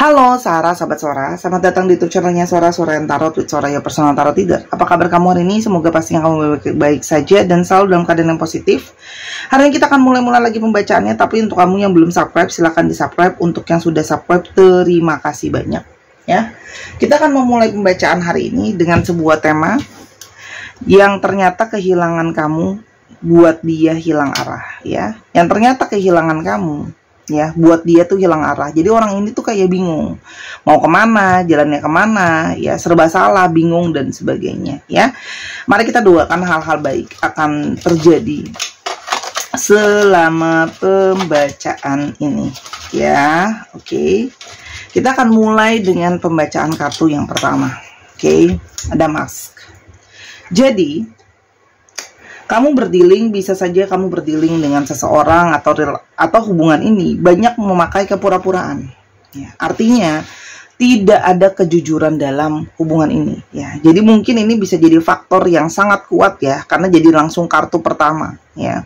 Halo Sarah, sahabat Sora, selamat datang di YouTube channelnya Sora Tarot with Soraya Personal Tarot Reader. Apa kabar kamu hari ini? Semoga pastinya kamu baik-baik saja dan selalu dalam keadaan yang positif. Hari ini kita akan mulai lagi pembacaannya, tapi untuk kamu yang belum subscribe, silahkan di subscribe. Untuk yang sudah subscribe, terima kasih banyak ya. Kita akan memulai pembacaan hari ini dengan sebuah tema yang ternyata kehilangan kamu buat dia hilang arah ya. Yang ternyata kehilangan kamu ya, buat dia tuh hilang arah. Jadi orang ini tuh kayak bingung mau kemana, jalannya kemana, ya serba salah, bingung dan sebagainya ya. Mari kita doakan hal-hal baik akan terjadi selama pembacaan ini ya. Oke, kita akan mulai dengan pembacaan kartu yang pertama. Oke, ada mask. Jadi kamu berdealing, bisa saja kamu berdealing dengan seseorang atau hubungan ini banyak memakai kepura-puraan. Ya, artinya tidak ada kejujuran dalam hubungan ini. Ya, jadi mungkin ini bisa jadi faktor yang sangat kuat ya, karena jadi langsung kartu pertama. Ya,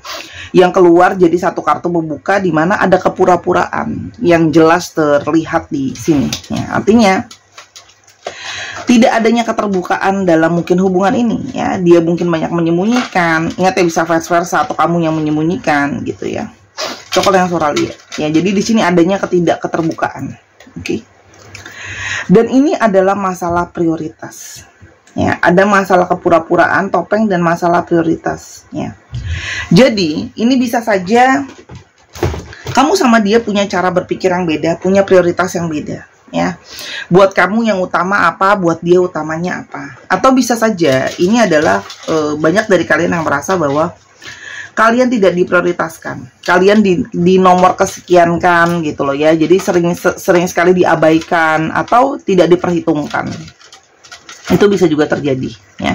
yang keluar jadi satu kartu membuka di mana ada kepura-puraan yang jelas terlihat di sini. Ya, artinya tidak adanya keterbukaan dalam mungkin hubungan ini ya. Dia mungkin banyak menyembunyikan. Ingat ya, bisa vice versa atau kamu yang menyembunyikan gitu ya. Coba yang Sora lihat ya. Jadi di sini adanya keterbukaan. Oke. Dan ini adalah masalah prioritas. Ya, ada masalah kepura-puraan, topeng dan masalah prioritas ya. Jadi, ini bisa saja kamu sama dia punya cara berpikir yang beda, punya prioritas yang beda. Ya, buat kamu yang utama apa, buat dia utamanya apa. Atau bisa saja ini adalah banyak dari kalian yang merasa bahwa kalian tidak diprioritaskan, kalian di nomor kesekian kan gitu loh ya. Jadi sering sekali diabaikan atau tidak diperhitungkan. Itu bisa juga terjadi ya.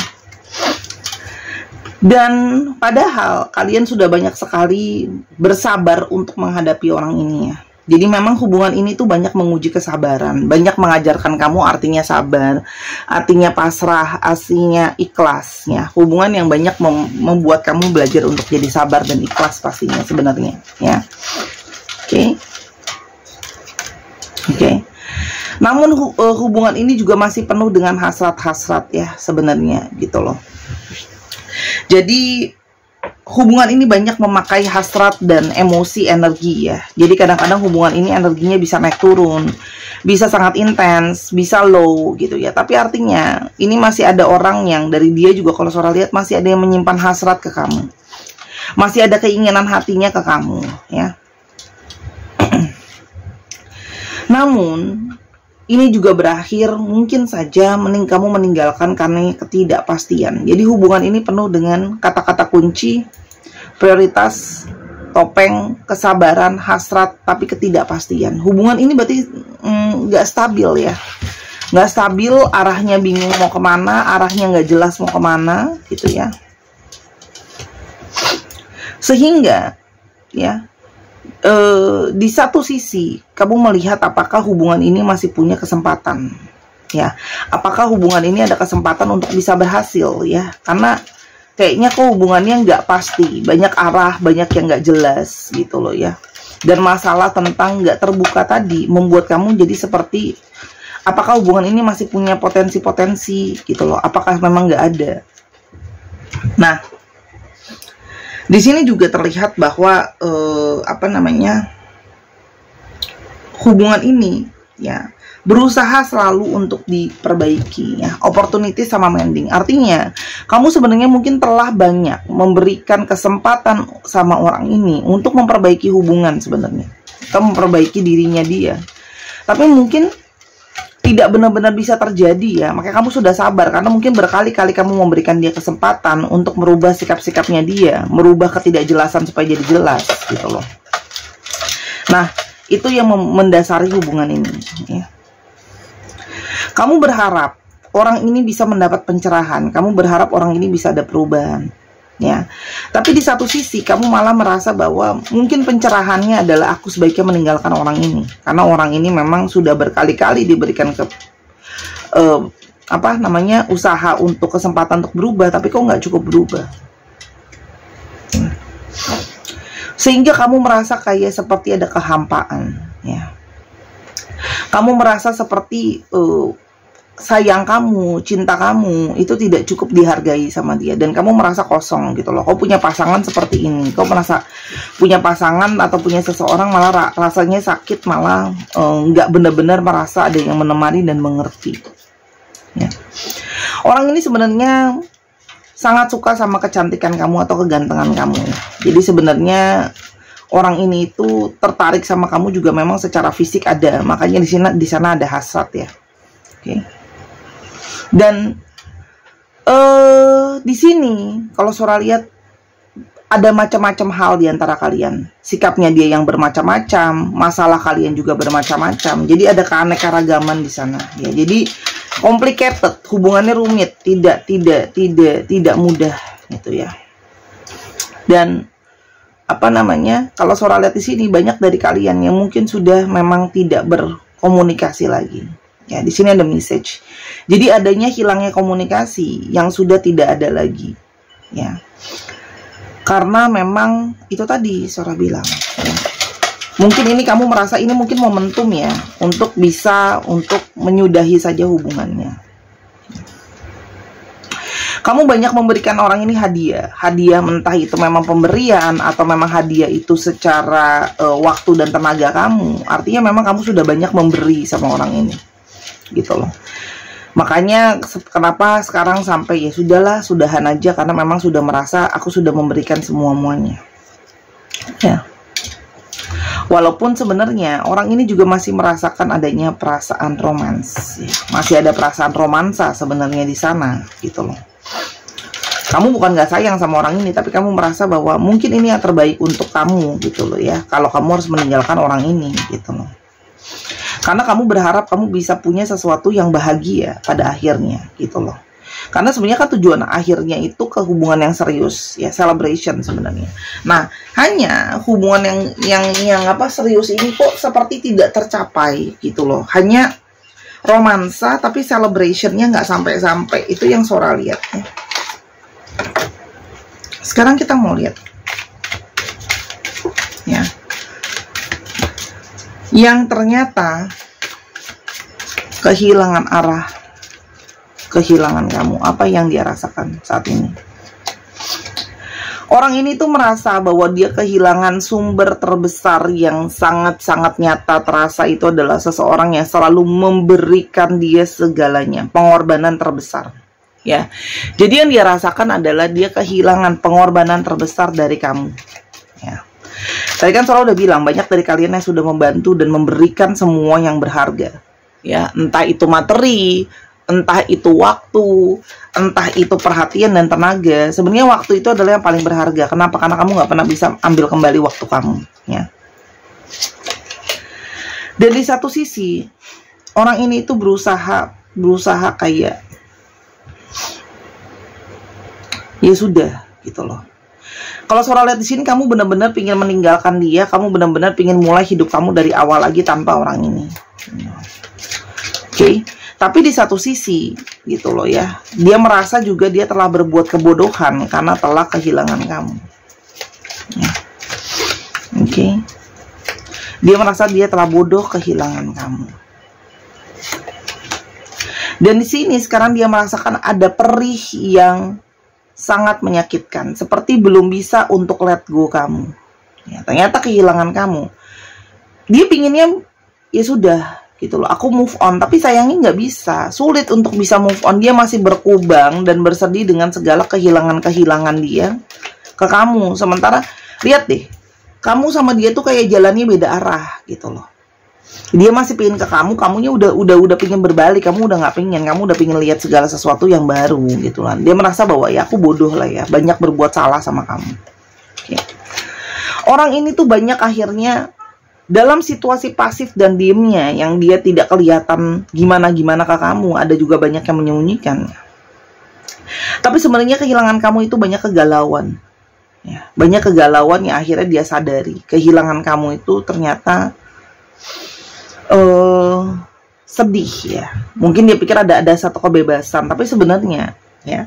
Dan padahal kalian sudah banyak sekali bersabar untuk menghadapi orang ini ya. Jadi memang hubungan ini tuh banyak menguji kesabaran, banyak mengajarkan kamu artinya sabar, artinya pasrah, artinya ikhlas ya. Hubungan yang banyak membuat kamu belajar untuk jadi sabar dan ikhlas pastinya sebenarnya ya. Oke. Oke. Namun hubungan ini juga masih penuh dengan hasrat-hasrat ya sebenarnya gitu loh. Jadi hubungan ini banyak memakai hasrat dan emosi energi ya. Jadi kadang-kadang hubungan ini energinya bisa naik turun, bisa sangat intens, bisa low gitu ya. Tapi artinya ini masih ada orang yang dari dia juga kalau Sora lihat masih ada yang menyimpan hasrat ke kamu. Masih ada keinginan hatinya ke kamu ya. Namun ini juga berakhir mungkin saja kamu meninggalkan karena ketidakpastian. Jadi hubungan ini penuh dengan kata-kata kunci, prioritas, topeng, kesabaran, hasrat, tapi ketidakpastian. Hubungan ini berarti nggak stabil ya. Nggak stabil, arahnya bingung mau kemana, arahnya nggak jelas mau kemana gitu ya. Sehingga ya, di satu sisi kamu melihat apakah hubungan ini masih punya kesempatan ya, apakah hubungan ini ada kesempatan untuk bisa berhasil ya, karena kayaknya kok hubungannya nggak pasti, banyak arah, banyak yang nggak jelas gitu loh ya. Dan masalah tentang nggak terbuka tadi membuat kamu jadi seperti apakah hubungan ini masih punya potensi-potensi gitu loh, apakah memang nggak ada. Nah, di sini juga terlihat bahwa hubungan ini ya berusaha selalu untuk diperbaiki ya, opportunity sama mending. Artinya kamu sebenarnya mungkin telah banyak memberikan kesempatan sama orang ini untuk memperbaiki hubungan sebenarnya, kamu memperbaiki dirinya dia, tapi mungkin tidak benar-benar bisa terjadi ya. Makanya kamu sudah sabar karena mungkin berkali-kali kamu memberikan dia kesempatan untuk merubah sikap-sikapnya dia, merubah ketidakjelasan supaya jadi jelas gitu loh. Nah, itu yang mendasari hubungan ini ya. Kamu berharap orang ini bisa mendapat pencerahan, kamu berharap orang ini bisa ada perubahan ya. Tapi di satu sisi kamu malah merasa bahwa mungkin pencerahannya adalah aku sebaiknya meninggalkan orang ini, karena orang ini memang sudah berkali-kali diberikan usaha untuk kesempatan untuk berubah, tapi kok nggak cukup berubah. Sehingga kamu merasa kayak seperti ada kehampaan ya. Kamu merasa seperti sayang kamu, cinta kamu itu tidak cukup dihargai sama dia, dan kamu merasa kosong gitu loh. Kau punya pasangan seperti ini, kau merasa punya pasangan atau punya seseorang malah rasanya sakit, malah nggak benar-benar merasa ada yang menemani dan mengerti. Ya. Orang ini sebenarnya sangat suka sama kecantikan kamu atau kegantengan kamu. Jadi sebenarnya orang ini itu tertarik sama kamu juga memang secara fisik ada, makanya di sana ada hasrat ya. Oke. Dan di sini kalau Sora lihat ada macam-macam hal di antara kalian. Sikapnya dia yang bermacam-macam, masalah kalian juga bermacam-macam. Jadi ada keanekaragaman di sana. Ya, jadi complicated, hubungannya rumit, tidak mudah gitu ya. Dan apa namanya? Kalau Sora lihat di sini banyak dari kalian yang mungkin sudah memang tidak berkomunikasi lagi. Ya, di sini ada message. Jadi adanya hilangnya komunikasi yang sudah tidak ada lagi. Ya. Karena memang itu tadi Sora bilang. Ya. Mungkin ini kamu merasa ini mungkin momentum ya untuk bisa menyudahi saja hubungannya. Kamu banyak memberikan orang ini hadiah. Hadiah entah itu memang pemberian atau memang hadiah itu secara waktu dan tenaga kamu. Artinya memang kamu sudah banyak memberi sama orang ini. Gitu loh. Makanya kenapa sekarang sampai ya sudahlah, sudahan aja, karena memang sudah merasa aku sudah memberikan semua-muanya. Ya. Walaupun sebenarnya orang ini juga masih merasakan adanya perasaan romans. Ya. Masih ada perasaan romansa sebenarnya di sana, gitu loh. Kamu bukan gak sayang sama orang ini, tapi kamu merasa bahwa mungkin ini yang terbaik untuk kamu, gitu loh ya. Kalau kamu harus meninggalkan orang ini, gitu loh. Karena kamu berharap kamu bisa punya sesuatu yang bahagia pada akhirnya, gitu loh. Karena sebenarnya kan tujuan akhirnya itu ke hubungan yang serius, ya, celebration sebenarnya. Nah, hanya hubungan yang apa serius ini kok seperti tidak tercapai, gitu loh. Hanya romansa tapi celebrationnya nggak sampai-sampai. Itu yang Sora lihat. Ya. Sekarang kita mau lihat, ya. Yang ternyata kehilangan arah, kehilangan kamu, apa yang dia rasakan saat ini. Orang ini tuh merasa bahwa dia kehilangan sumber terbesar yang sangat-sangat nyata terasa, itu adalah seseorang yang selalu memberikan dia segalanya, pengorbanan terbesar. Ya, jadi yang dia rasakan adalah dia kehilangan pengorbanan terbesar dari kamu. Ya. Tadi kan Sora udah bilang banyak dari kalian yang sudah membantu dan memberikan semua yang berharga. Ya, entah itu materi, entah itu waktu, entah itu perhatian dan tenaga. Sebenarnya waktu itu adalah yang paling berharga. Kenapa? Karena kamu nggak pernah bisa ambil kembali waktu kamu. Ya. Dan di satu sisi, orang ini itu berusaha kayak ya sudah, gitu loh. Kalau Sora lihat di sini, kamu benar-benar pingin meninggalkan dia, kamu benar-benar pingin mulai hidup kamu dari awal lagi tanpa orang ini. Oke. Tapi di satu sisi, gitu loh ya, dia merasa juga dia telah berbuat kebodohan karena telah kehilangan kamu. Ya. Oke. Dia merasa dia telah bodoh kehilangan kamu. Dan di sini sekarang dia merasakan ada perih yang sangat menyakitkan, seperti belum bisa untuk let go kamu. Ya, ternyata kehilangan kamu. Dia pinginnya ya sudah, gitu loh, aku move on, tapi sayangnya nggak bisa, sulit untuk bisa move on. Dia masih berkubang dan bersedih dengan segala kehilangan dia ke kamu. Sementara lihat deh, kamu sama dia tuh kayak jalannya beda arah, gitu loh. Dia masih pingin ke kamu, kamunya udah pingin berbalik, kamu udah nggak pingin, kamu udah pingin lihat segala sesuatu yang baru, gitu lah. Dia merasa bahwa ya aku bodoh lah ya, banyak berbuat salah sama kamu. Oke. Orang ini tuh banyak akhirnya dalam situasi pasif dan diemnya yang dia tidak kelihatan gimana-gimana ke kamu. Ada juga banyak yang menyembunyikan. Tapi sebenarnya kehilangan kamu itu banyak kegalauan. Ya, banyak kegalauan yang akhirnya dia sadari. Kehilangan kamu itu ternyata sedih ya. Mungkin dia pikir ada satu kebebasan, tapi sebenarnya ya,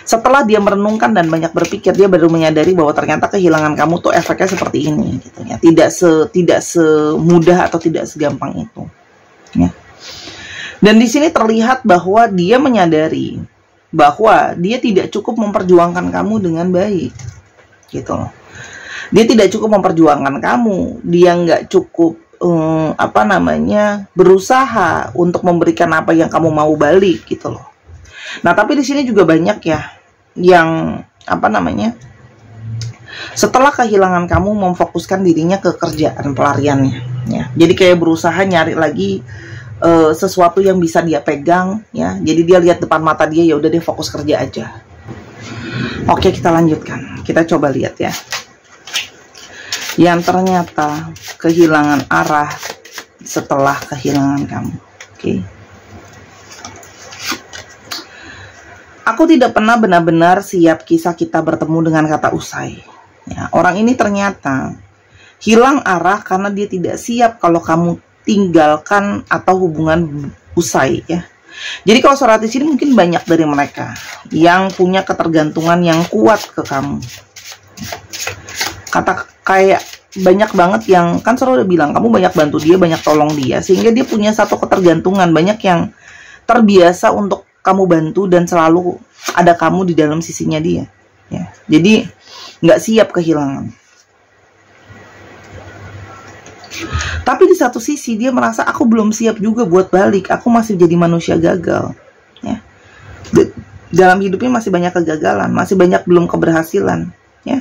setelah dia merenungkan dan banyak berpikir, dia baru menyadari bahwa ternyata kehilangan kamu tuh efeknya seperti ini, gitu ya. Tidak semudah atau tidak segampang itu. Ya. Dan di sini terlihat bahwa dia menyadari bahwa dia tidak cukup memperjuangkan kamu dengan baik, gitu loh. Dia tidak cukup memperjuangkan kamu, dia nggak cukup berusaha untuk memberikan apa yang kamu mau balik, gitu loh. Nah, tapi di sini juga banyak ya yang setelah kehilangan kamu memfokuskan dirinya ke kerjaan pelariannya, ya. Jadi kayak berusaha nyari lagi sesuatu yang bisa dia pegang, ya. Jadi dia lihat depan mata dia, ya udah dia fokus kerja aja. Oke, kita lanjutkan. Kita coba lihat ya. Yang ternyata kehilangan arah setelah kehilangan kamu. Oke. Aku tidak pernah benar-benar siap kisah kita bertemu dengan kata usai. Ya, orang ini ternyata hilang arah karena dia tidak siap kalau kamu tinggalkan atau hubungan usai, ya. Jadi kalau surat di sini mungkin banyak dari mereka yang punya ketergantungan yang kuat ke kamu. Kayak banyak banget yang kan Saudara udah bilang kamu banyak bantu dia, banyak tolong dia, sehingga dia punya satu ketergantungan. Banyak yang terbiasa untuk kamu bantu dan selalu ada kamu di dalam sisinya dia, ya. Jadi nggak siap kehilangan. Tapi di satu sisi dia merasa aku belum siap juga buat balik, aku masih jadi manusia gagal, ya. Dalam hidupnya masih banyak kegagalan, masih banyak belum keberhasilan, ya.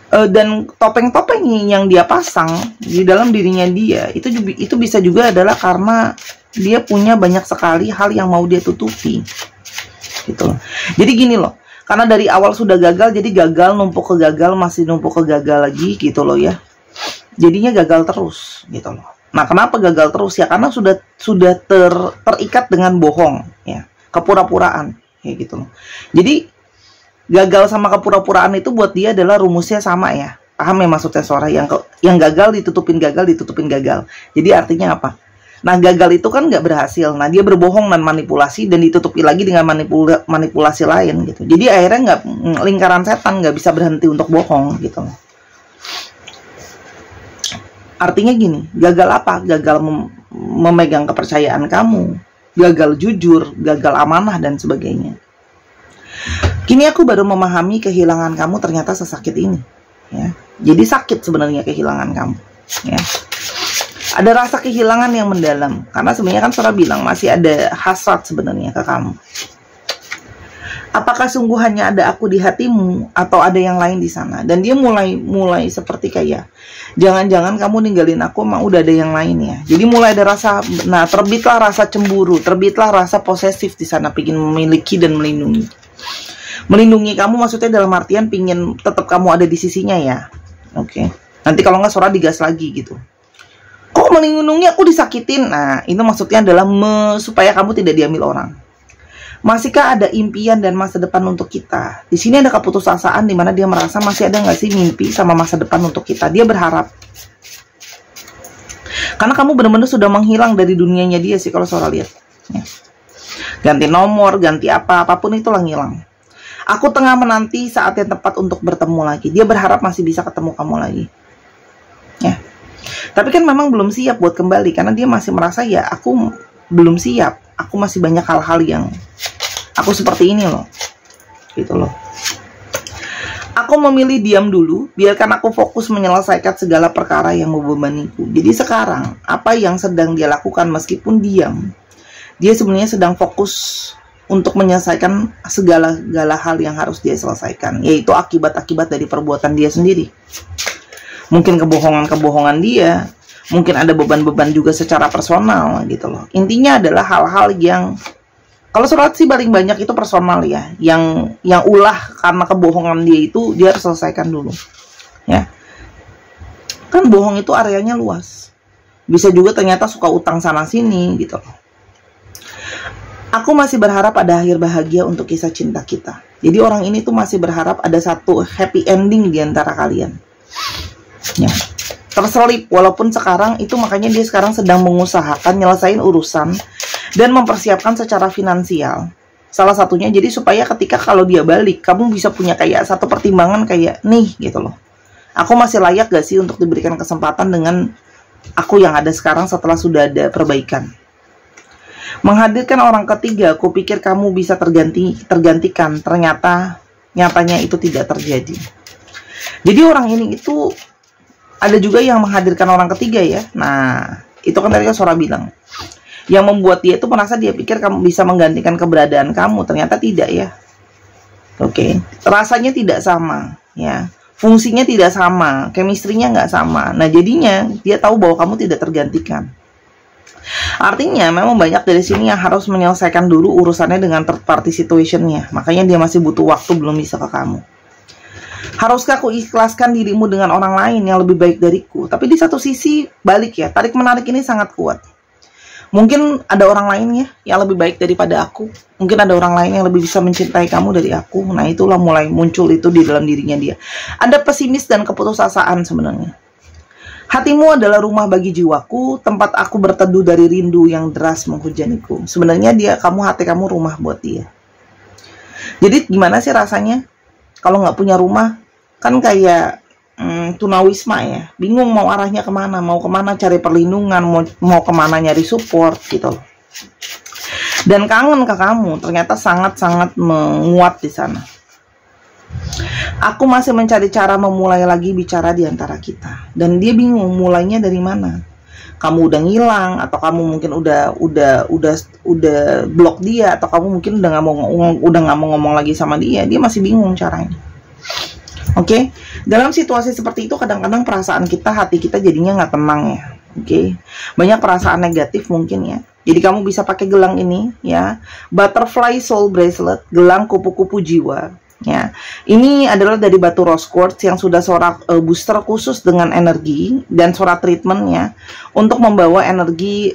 Dan topeng-topeng yang dia pasang di dalam dirinya dia itu bisa juga adalah karena dia punya banyak sekali hal yang mau dia tutupi, gitu loh. Jadi gini loh, karena dari awal sudah gagal, jadi gagal numpuk ke gagal, masih numpuk ke gagal lagi, gitu loh ya. Jadinya gagal terus, gitu loh. Nah, kenapa gagal terus? Ya karena sudah terikat dengan bohong, ya, kepura-puraan, kayak gitu loh. Jadi gagal sama kepura-puraan itu buat dia adalah rumusnya sama, ya. Paham ya maksudnya Saudara? Yang gagal ditutupin gagal, ditutupin gagal. Jadi artinya apa? Nah, gagal itu kan nggak berhasil. Nah, dia berbohong dan manipulasi dan ditutupi lagi dengan manipulasi lain, gitu. Jadi akhirnya lingkaran setan nggak bisa berhenti untuk bohong, gitu loh. Artinya gini, gagal apa? Gagal memegang kepercayaan kamu, gagal jujur, gagal amanah dan sebagainya. Kini aku baru memahami kehilangan kamu ternyata sesakit ini, ya. Jadi sakit sebenarnya kehilangan kamu, ya. Ada rasa kehilangan yang mendalam karena sebenarnya kan Saudara bilang masih ada hasrat sebenarnya ke kamu. Apakah sungguh hanya ada aku di hatimu atau ada yang lain di sana? Dan dia mulai seperti kayak jangan-jangan kamu ninggalin aku, emang udah ada yang lain, ya. Jadi mulai ada rasa, nah terbitlah rasa cemburu, terbitlah rasa posesif di sana, pingin memiliki dan melindungi. Melindungi kamu maksudnya dalam artian pingin tetap kamu ada di sisinya, ya. Oke. Nanti kalau nggak Saudara digas lagi gitu. Kok melindungi aku disakitin? Nah, itu maksudnya adalah supaya kamu tidak diambil orang. Masihkah ada impian dan masa depan untuk kita? Di sini ada keputusasaan di mana dia merasa masih ada nggak sih mimpi sama masa depan untuk kita. Dia berharap. Karena kamu benar-benar sudah menghilang dari dunianya dia sih kalau Saudara lihat. Ya. Ganti nomor, ganti apapun itulah ngilang. Aku tengah menanti saat yang tepat untuk bertemu lagi. Dia berharap masih bisa ketemu kamu lagi. Ya. Tapi kan memang belum siap buat kembali karena dia masih merasa ya aku belum siap. Aku masih banyak hal-hal yang aku seperti ini loh. Gitu loh. Aku memilih diam dulu, biarkan aku fokus menyelesaikan segala perkara yang membebaniku. Jadi sekarang apa yang sedang dia lakukan meskipun diam, dia sebenarnya sedang fokus untuk menyelesaikan segala hal yang harus dia selesaikan, yaitu akibat-akibat dari perbuatan dia sendiri. Mungkin kebohongan-kebohongan dia, mungkin ada beban-beban juga secara personal, gitu loh. Intinya adalah hal-hal yang, kalau Saudara sih paling banyak itu personal, ya. Yang ulah karena kebohongan dia itu, dia harus selesaikan dulu, ya. Kan bohong itu areanya luas. Bisa juga ternyata suka utang sana-sini, gitu loh. Aku masih berharap ada akhir bahagia untuk kisah cinta kita. Jadi orang ini tuh masih berharap ada satu happy ending di antara kalian. Ya. Terselip, walaupun sekarang itu makanya dia sekarang sedang mengusahakan nyelesain urusan dan mempersiapkan secara finansial. Salah satunya jadi supaya ketika kalau dia balik, kamu bisa punya kayak satu pertimbangan kayak nih gitu loh. Aku masih layak gak sih untuk diberikan kesempatan dengan aku yang ada sekarang setelah sudah ada perbaikan. Menghadirkan orang ketiga, kupikir kamu bisa tergantikan. Ternyata nyatanya itu tidak terjadi. Jadi orang ini itu ada juga yang menghadirkan orang ketiga ya. Nah, itu kan tadi Sora bilang. Yang membuat dia itu merasa dia pikir kamu bisa menggantikan keberadaan kamu. Ternyata tidak ya. Oke, rasanya tidak sama ya. Fungsinya tidak sama, chemistry-nya nggak sama. Nah, jadinya dia tahu bahwa kamu tidak tergantikan. Artinya memang banyak dari sini yang harus menyelesaikan dulu urusannya dengan third party situation-nya. Makanya dia masih butuh waktu, belum bisa ke kamu. Haruskah aku ikhlaskan dirimu dengan orang lain yang lebih baik dariku? Tapi di satu sisi balik ya, tarik menarik ini sangat kuat. Mungkin ada orang lain ya yang lebih baik daripada aku. Mungkin ada orang lain yang lebih bisa mencintai kamu dari aku. Nah, itulah mulai muncul itu di dalam dirinya dia. Ada pesimis dan keputusasaan sebenarnya. Hatimu adalah rumah bagi jiwaku, tempat aku berteduh dari rindu yang deras menghujaniku. Sebenarnya hati kamu rumah buat dia. Jadi gimana sih rasanya kalau nggak punya rumah? Kan kayak tunawisma ya, bingung mau arahnya kemana, mau kemana cari perlindungan, mau kemana nyari support gitu loh. Dan kangen ke kamu ternyata sangat-sangat menguat di sana. Aku masih mencari cara memulai lagi bicara di antara kita, dan dia bingung mulainya dari mana. Kamu udah ngilang, atau kamu mungkin udah blok dia, atau kamu mungkin udah nggak mau ngomong lagi sama dia. Dia masih bingung caranya. Oke, dalam situasi seperti itu kadang-kadang perasaan kita, hati kita jadinya nggak tenang ya. Oke, banyak perasaan negatif mungkin ya. Jadi kamu bisa pakai gelang ini ya, Butterfly Soul Bracelet, gelang kupu-kupu jiwa. Ya, ini adalah dari batu rose quartz yang sudah Sora booster khusus dengan energi dan Sora treatmentnya untuk membawa energi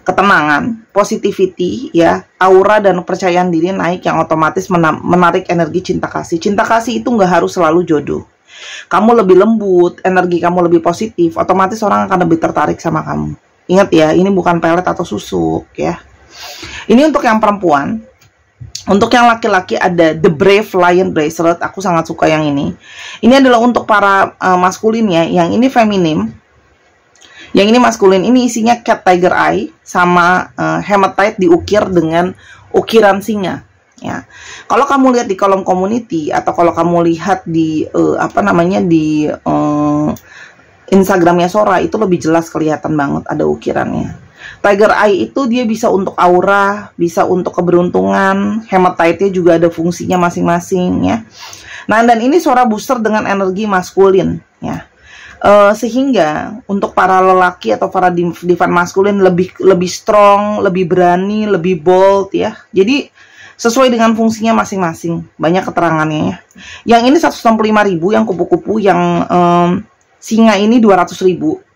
ketenangan, positivity, ya, aura dan kepercayaan diri naik yang otomatis menarik energi cinta kasih. Cinta kasih itu nggak harus selalu jodoh. Kamu lebih lembut, energi kamu lebih positif, otomatis orang akan lebih tertarik sama kamu. Ingat ya, ini bukan pelet atau susuk ya. Ini untuk yang perempuan. Untuk yang laki-laki ada The Brave Lion Bracelet. Aku sangat suka yang ini. Ini adalah untuk para maskulin ya. Yang ini feminim. Yang ini maskulin. Ini isinya cat tiger eye sama hematite diukir dengan ukiran singa. Ya. Kalau kamu lihat di kolom community atau kalau kamu lihat di di Instagramnya Sora, itu lebih jelas kelihatan banget ada ukirannya. Tiger eye itu dia bisa untuk aura, bisa untuk keberuntungan, hematite-nya juga ada fungsinya masing-masing ya. Nah, dan ini Sora booster dengan energi maskulin ya. Sehingga untuk para lelaki atau para divine maskulin lebih strong, lebih berani, lebih bold ya. Jadi sesuai dengan fungsinya masing-masing. Banyak keterangannya ya. Yang ini 165.000 yang kupu-kupu, yang singa ini 200.000.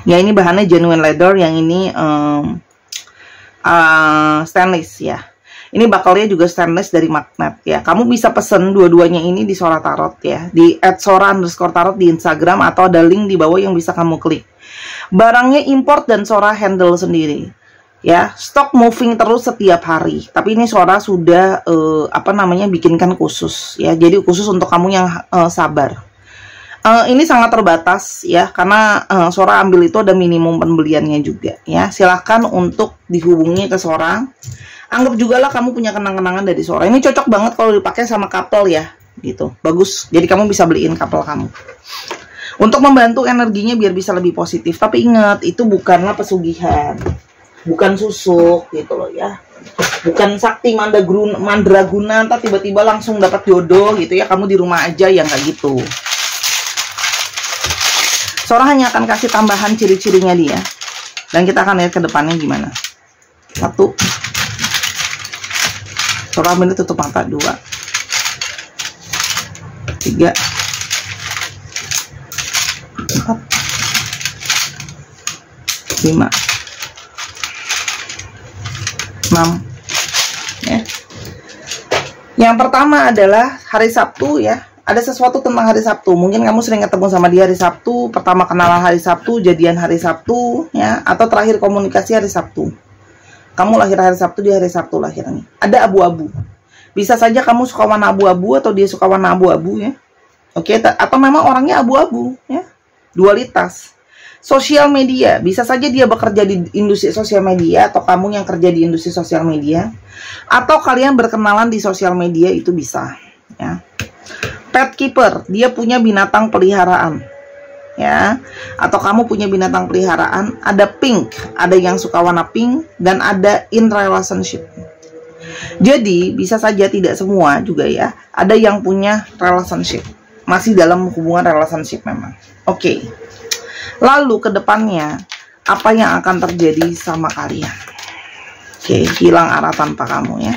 Ya, ini bahannya genuine leather, yang ini stainless ya. Ini bakalnya juga stainless dari magnet ya. Kamu bisa pesen dua-duanya ini di Sora Tarot ya, di @sora_tarot di Instagram, atau ada link di bawah yang bisa kamu klik. Barangnya import dan Sora handle sendiri ya. Stok moving terus setiap hari. Tapi ini Sora sudah bikinkan khusus ya. Jadi khusus untuk kamu yang sabar. Ini sangat terbatas ya, karena Sora ambil itu ada minimum pembeliannya juga ya. Silahkan untuk dihubungi ke Sora. Anggap juga lah kamu punya kenang-kenangan dari Sora. Ini cocok banget kalau dipakai sama couple ya, gitu. Bagus. Jadi kamu bisa beliin couple kamu. Untuk membantu energinya biar bisa lebih positif. Tapi ingat, itu bukanlah pesugihan, bukan susuk gitu loh ya. Bukan sakti mandraguna, entah tiba-tiba langsung dapat jodoh gitu ya. Kamu di rumah aja yang kayak gitu. Sora hanya akan kasih tambahan ciri-cirinya dia. Dan kita akan lihat ke depannya gimana. 1. Sora ambil tutup mata. 2. 3. 4. 5. 6. Ya. Yang pertama adalah hari Sabtu ya. Ada sesuatu tentang hari Sabtu. Mungkin kamu sering ketemu sama dia hari Sabtu, pertama kenalan hari Sabtu, jadian hari Sabtu, ya, atau terakhir komunikasi hari Sabtu. Kamu lahir hari Sabtu, dia hari Sabtu lahirnya. Ada abu-abu. Bisa saja kamu suka warna abu-abu atau dia suka warna abu-abu ya. Oke, atau memang orangnya abu-abu ya. Dualitas. Sosial media, bisa saja dia bekerja di industri sosial media, atau kamu yang kerja di industri sosial media, atau kalian berkenalan di sosial media, itu bisa ya. Pet keeper, dia punya binatang peliharaan ya, atau kamu punya binatang peliharaan. Ada pink, ada yang suka warna pink, dan ada in relationship. Jadi bisa saja, tidak semua juga ya, ada yang punya relationship, masih dalam hubungan relationship memang. Oke. Lalu ke depannya apa yang akan terjadi sama kalian? Oke, hilang arah tanpa kamu ya.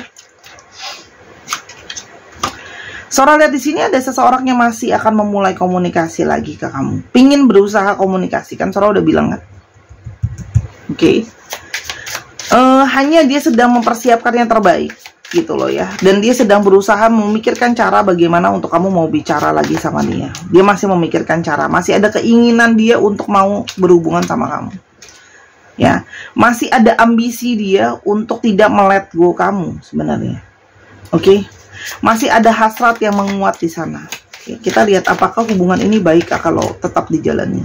Sora lihat di sini ada seseorang yang masih akan memulai komunikasi lagi ke kamu. Pingin berusaha komunikasi, kan Sora udah bilang kan? Oke. Hanya dia sedang mempersiapkan yang terbaik gitu loh ya. Dan dia sedang berusaha memikirkan cara bagaimana untuk kamu mau bicara lagi sama dia. Dia masih memikirkan cara, masih ada keinginan dia untuk mau berhubungan sama kamu. Ya, masih ada ambisi dia untuk tidak melet go kamu sebenarnya. Oke. Masih ada hasrat yang menguat di sana. Oke, kita lihat apakah hubungan ini baik kalau tetap dijalani.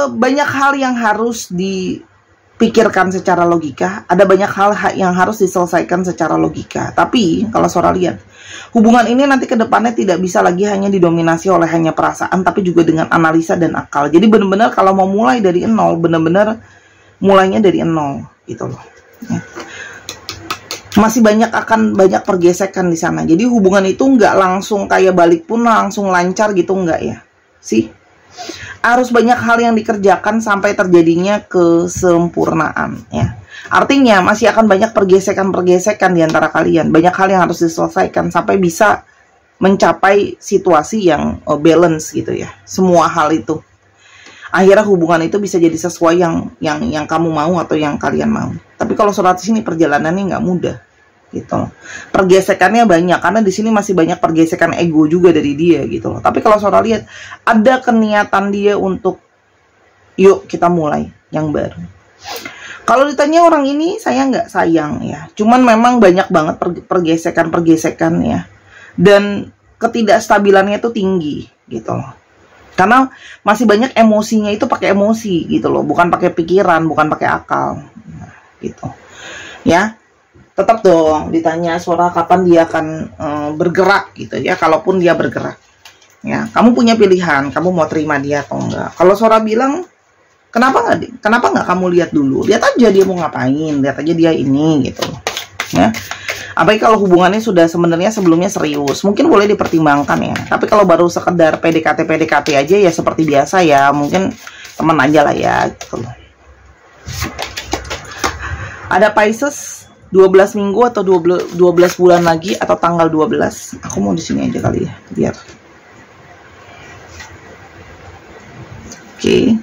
Banyak hal yang harus dipikirkan secara logika, ada banyak hal yang harus diselesaikan secara logika. Tapi kalau Sora lihat, hubungan ini nanti ke depannya tidak bisa lagi hanya didominasi oleh hanya perasaan, tapi juga dengan analisa dan akal. Jadi benar-benar kalau mau mulai dari nol, benar-benar mulainya dari nol gitu loh ya. Masih akan banyak pergesekan di sana. Jadi hubungan itu nggak langsung kayak balik pun langsung lancar gitu, nggak ya sih. Harus banyak hal yang dikerjakan sampai terjadinya kesempurnaan ya. Artinya masih akan banyak pergesekan di antara kalian. Banyak hal yang harus diselesaikan sampai bisa mencapai situasi yang balance gitu ya. Semua hal itu, akhirnya hubungan itu bisa jadi sesuai yang kamu mau atau yang kalian mau. Tapi kalau surat sini perjalanannya nggak mudah gitu loh. Pergesekannya banyak karena di sini masih banyak pergesekan ego juga dari dia gitu loh. Tapi kalau Sora lihat ada keniatan dia untuk yuk kita mulai yang baru. Kalau ditanya orang ini sayang nggak, sayang ya. Cuman memang banyak banget pergesekan ya. Dan ketidakstabilannya itu tinggi gitu loh. Karena masih banyak emosinya itu pakai emosi gitu loh, bukan pakai pikiran, bukan pakai akal gitu ya. Tetap dong ditanya Sora kapan dia akan bergerak gitu ya. Kalaupun dia bergerak ya, kamu punya pilihan, kamu mau terima dia atau enggak. Kalau Sora bilang kenapa nggak kamu lihat dulu, lihat aja dia mau ngapain, lihat aja dia ini gitu ya. Apalagi kalau hubungannya sudah sebenarnya sebelumnya serius, mungkin boleh dipertimbangkan ya. Tapi kalau baru sekedar PDKT aja ya seperti biasa ya, mungkin teman aja lah ya gitu loh. Ada Pisces 12 minggu atau 12 bulan lagi atau tanggal 12. Aku mau di sini aja kali ya, biar. Oke.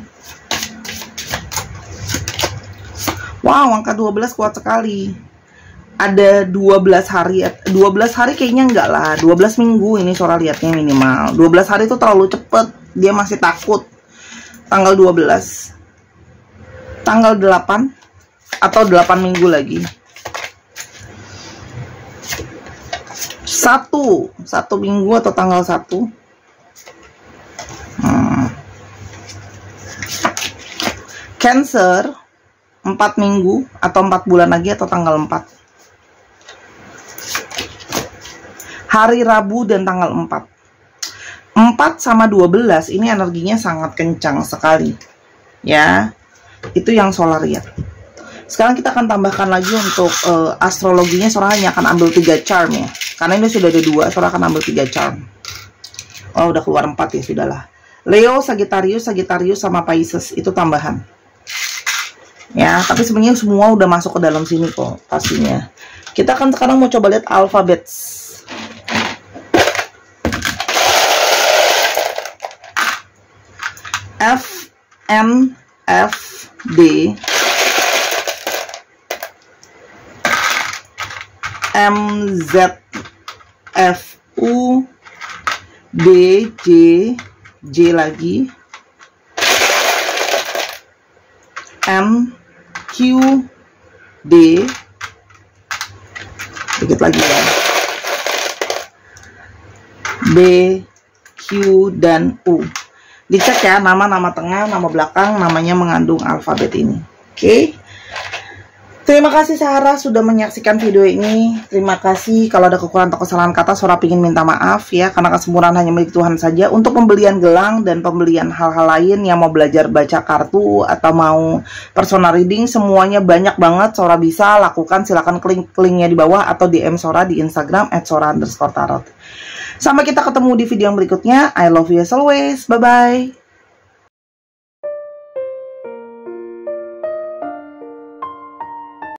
Wow, angka 12 kuat sekali. Ada 12 hari, 12 hari kayaknya enggak lah, 12 minggu ini Sora lihatnya minimal. 12 hari itu terlalu cepet, dia masih takut. Tanggal 12, tanggal 8 atau 8 minggu lagi. Satu minggu atau tanggal 1. Cancer 4 minggu atau 4 bulan lagi atau tanggal 4. Hari Rabu dan tanggal 4. 4 sama 12 ini energinya sangat kencang sekali ya. Itu yang Sora lihat. Sekarang kita akan tambahkan lagi untuk astrologinya. Sora hanya akan ambil 3 charm ya, karena ini sudah ada 2. Sora akan ambil 3 charm. Oh udah keluar 4 ya, sudahlah. Leo, Sagittarius sama Pisces itu tambahan ya. Tapi sebenarnya semua udah masuk ke dalam sini kok pastinya. Kita akan sekarang mau coba lihat alfabet. F, N, F, D, M, Z, F, U, D, J lagi, M, Q, D, dikit lagi ya, B, Q, Q, dan U. Dicek ya, nama tengah, nama belakang, namanya mengandung alfabet ini. Oke. Terima kasih Sarah sudah menyaksikan video ini. Terima kasih. Kalau ada kekurangan atau kesalahan kata, Sora ingin minta maaf ya, karena kesempurnaan hanya milik Tuhan saja. Untuk pembelian gelang dan pembelian hal-hal lain yang mau belajar baca kartu atau mau personal reading, semuanya banyak banget. Sora bisa lakukan, silahkan klik linknya di bawah atau DM Sora di Instagram @sora_tarot. Sampai kita ketemu di video yang berikutnya. I love you as always. Bye-bye.